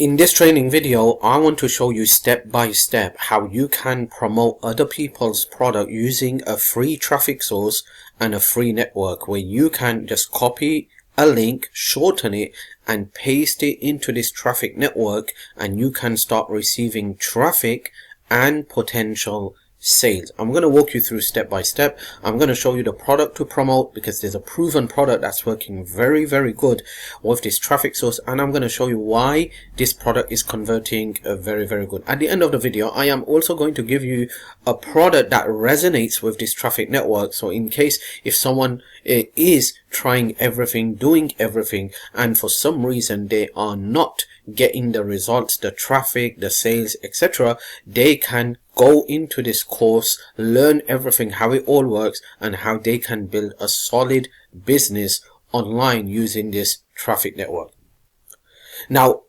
In this training video, I want to show you step by step how you can promote other people's product using a free traffic source and a free network, where you can just copy a link, shorten it and paste it into this traffic network, and you can start receiving traffic and potential sales. I'm going to walk you through step by step. I'm going to show you the product to promote, because there's a proven product that's working very good with this traffic source, and I'm going to show you why this product is converting very good. At the end of the video, I am also going to give you a product that resonates with this traffic network. So in case if someone is trying everything, doing everything, and for some reason they are not getting the results, the traffic, the sales, etc., they can go into this course, learn everything, how it all works, and how they can build a solid business online using this traffic network. Now,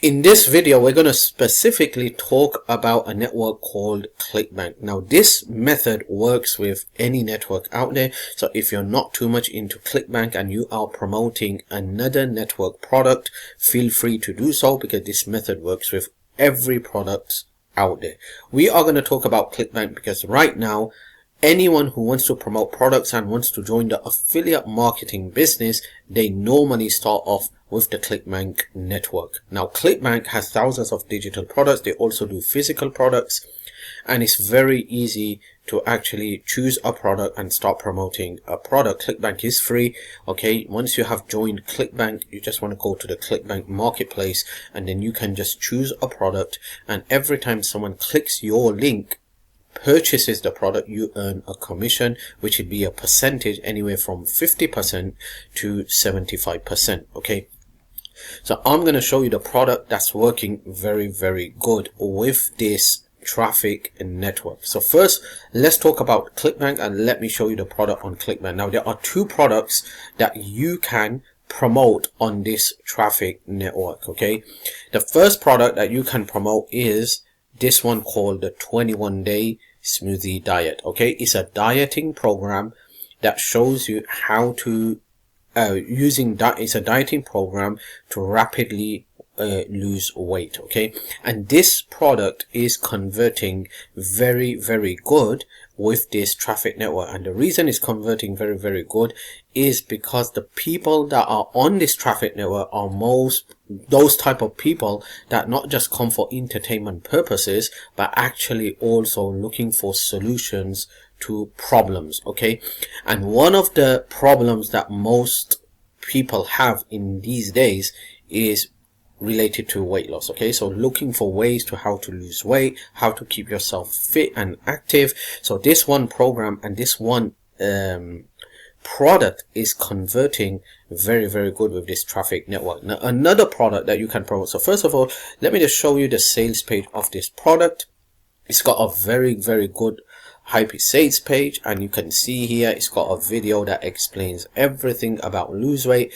in this video, we're going to specifically talk about a network called ClickBank. Now, this method works with any network out there. So if you're not too much into ClickBank and you are promoting another network product, feel free to do so, because this method works with every product out there. We are going to talk about ClickBank because right now, anyone who wants to promote products and wants to join the affiliate marketing business, they normally start off with the ClickBank network. Now, ClickBank has thousands of digital products. They also do physical products, and it's very easy to actually choose a product and start promoting a product. ClickBank is free. Okay, once you have joined ClickBank, you just want to go to the ClickBank marketplace, and then you can just choose a product, and every time someone clicks your link, purchases the product, you earn a commission, which would be a percentage anywhere from 50% to 75%. Okay, so I'm going to show you the product that's working very good with this traffic network. So first, let's talk about ClickBank, and let me show you the product on ClickBank. Now, there are two products that you can promote on this traffic network. Okay, the first product that you can promote is this one called the 21-day smoothie diet. Okay, it's a dieting program that shows you how to it's a dieting program to rapidly lose weight. Okay, and this product is converting very good with this traffic network, and the reason it's converting very good is because the people that are on this traffic network are those type of people that not just come for entertainment purposes, but actually also looking for solutions to problems. Okay, and one of the problems that most people have in these days is related to weight loss. Okay, so looking for ways to how to lose weight, how to keep yourself fit and active. So this one program and this one product is converting very good with this traffic network. Now, another product that you can promote. So first of all, let me just show you the sales page of this product. It's got a very good hype sales page, and you can see here it's got a video that explains everything about losing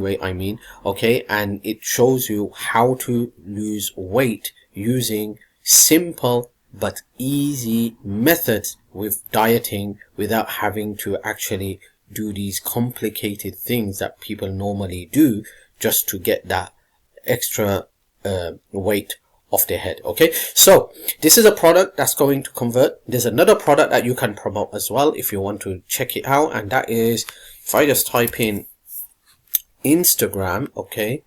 weight, I mean. Okay, and it shows you how to lose weight using simple but easy methods with dieting, without having to actually do these complicated things that people normally do just to get that extra weight off their head. Okay, so this is a product that's going to convert. There's another product that you can promote as well if you want to check it out, and that is, if I just type in Instagram, okay,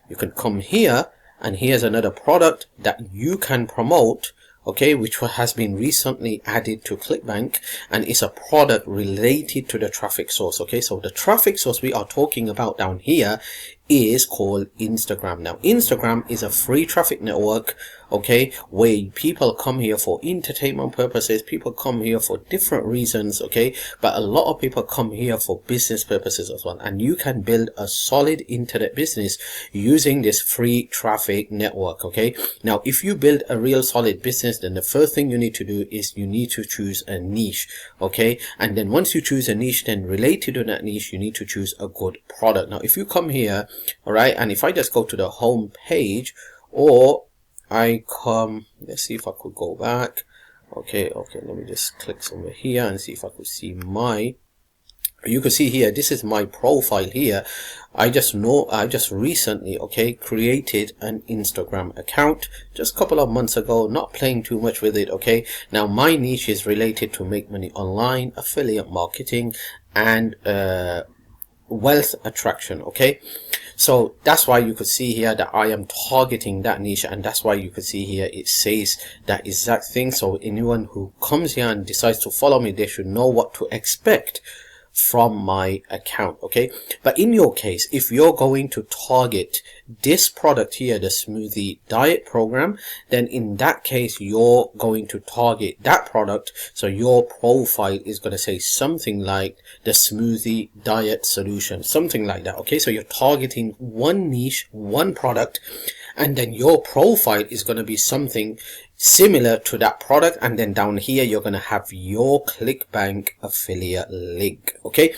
you can come here, and here's another product that you can promote. Okay, which has been recently added to ClickBank, and it's a product related to the traffic source. Okay, so the traffic source we are talking about down here is called Instagram. Now, Instagram is a free traffic network, okay, where people come here for entertainment purposes, people come here for different reasons, okay, but a lot of people come here for business purposes as well, and you can build a solid internet business using this free traffic network. Okay, now if you build a real solid business, then the first thing you need to do is you need to choose a niche. Okay, and then once you choose a niche, then related to that niche, you need to choose a good product. Now, if you come here, all right, and if I just go to the home page, or I come, let's see if I could go back. Okay, let me just click somewhere here and see if I could see my You can see here, this is my profile here. I just recently, okay, created an Instagram account just a couple of months ago, not playing too much with it, okay. Now my niche is related to make money online, affiliate marketing, and wealth attraction, okay. So that's why you could see here that I am targeting that niche, and that's why you could see here it says that exact thing. So anyone who comes here and decides to follow me, they should know what to expect from my account, okay. But in your case, if you're going to target this product here, the smoothie diet program, then in that case you're going to target that product. So your profile is going to say something like the smoothie diet solution, something like that, okay. So you're targeting one niche, one product, and then your profile is going to be something similar to that product, and then down here you're going to have your clickbank affiliate link, okay.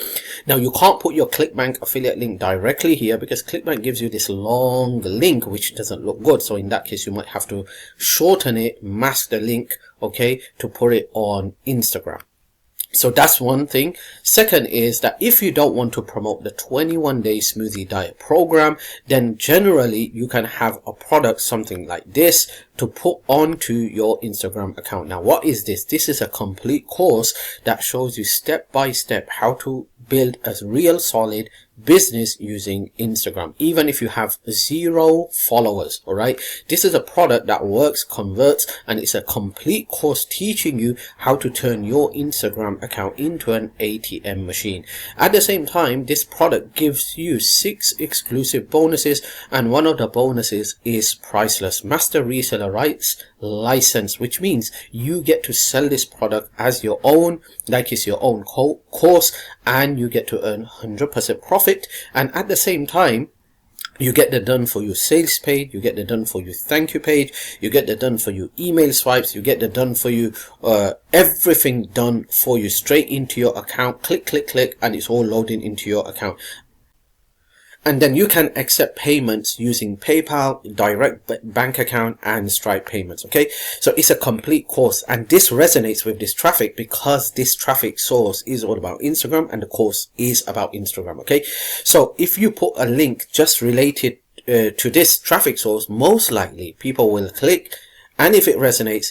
Now you can't put your clickbank affiliate link directly here because clickbank gives you this long link which doesn't look good. So in that case you might have to shorten it, mask the link, okay, to put it on Instagram. So that's one thing. Second is that if you don't want to promote the 21-day smoothie diet program, then generally you can have a product, something like this, to put onto your Instagram account. Now, what is this? This is a complete course that shows you step by step how to build a real solid business using Instagram, even if you have 0 followers. All right, this is a product that works, converts, and it's a complete course teaching you how to turn your Instagram account into an ATM machine. At the same time, this product gives you 6 exclusive bonuses, and one of the bonuses is priceless master reseller rights license, which means you get to sell this product as your own, like it's your own course, and you get to earn 100% profit. And at the same time, you get the done for you sales page, you get the done for you thank you page, you get the done for you email swipes, you get the done for you everything done for you straight into your account. Click, click, click, and it's all loading into your account. And then you can accept payments using PayPal, direct bank account, and Stripe payments, okay. So it's a complete course, and this resonates with this traffic because this traffic source is all about Instagram and the course is about Instagram, okay. So if you put a link just related to this traffic source, most likely people will click, and if it resonates,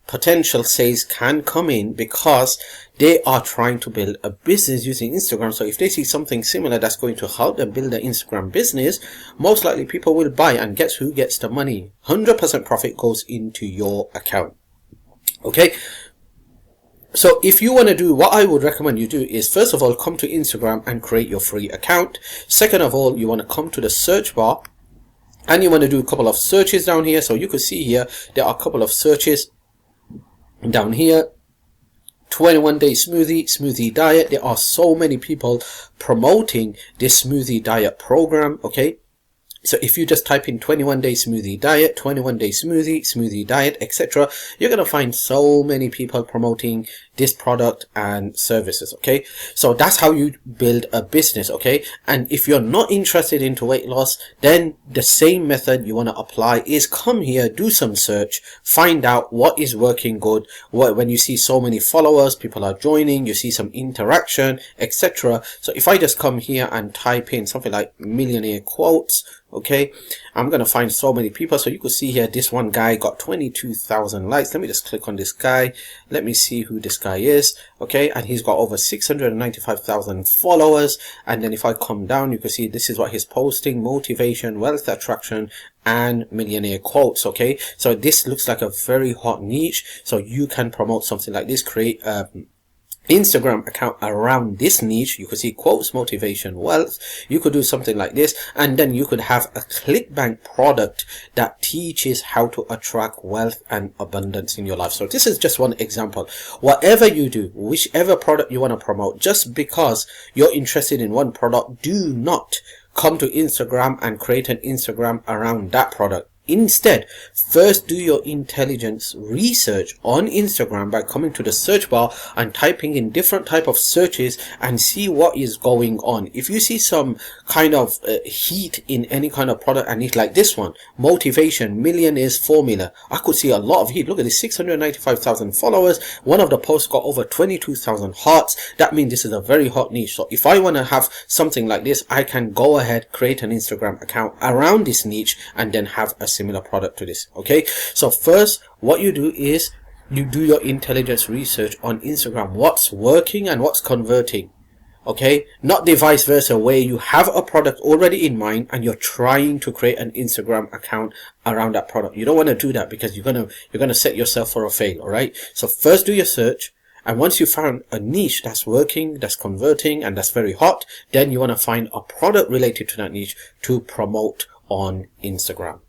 potential sales can come in because they are trying to build a business using Instagram. So if they see something similar that's going to help them build an Instagram business, most likely people will buy, and guess who gets the money? 100% profit goes into your account, okay. So if you want to do, what I would recommend you do is, first of all, come to Instagram and create your free account. Second of all, you want to come to the search bar and you want to do a couple of searches down here. So you can see here there are a couple of searches down here. 21-day smoothie diet. There are so many people promoting this smoothie diet program, okay. So if you just type in 21-day smoothie diet, 21-day smoothie diet, etc., you're going to find so many people promoting this product and services, okay. So that's how you build a business, okay. And if you're not interested into weight loss, then the same method you want to apply is come here, do some search, find out what is working good. When you see so many followers, people are joining, you see some interaction, etc. So if I just come here and type in something like millionaire quotes, okay, I'm gonna find so many people. So you can see here this one guy got 22,000 likes. Let me just click on this guy, let me see who this guy is, okay, and he's got over 695,000 followers. And then if I come down, you can see this is what he's posting: motivation, wealth attraction, and millionaire quotes, okay. So this looks like a very hot niche, so you can promote something like this, create Instagram account around this niche. You could see quotes, motivation, wealth. You could do something like this, and then you could have a clickbank product that teaches how to attract wealth and abundance in your life. So this is just one example. Whatever you do, whichever product you want to promote, just because you're interested in one product, do not come to Instagram and create an Instagram around that product. Instead, first do your intelligence research on Instagram by coming to the search bar and typing in different type of searches and see what is going on. If you see some kind of heat in any kind of product and it's like this one, motivation, millionaire's formula, I could see a lot of heat. Look at this, 695,000 followers. One of the posts got over 22,000 hearts. That means this is a very hot niche. So if I want to have something like this, I can go ahead, create an Instagram account around this niche and then have a similar product to this. Okay, so first what you do is you do your intelligence research on Instagram, what's working and what's converting. Okay, not the vice versa where you have a product already in mind and you're trying to create an Instagram account around that product. You don't want to do that because you're gonna set yourself for a fail. All right, so first do your search, and once you found a niche that's working, that's converting, and that's very hot, then you want to find a product related to that niche to promote on Instagram.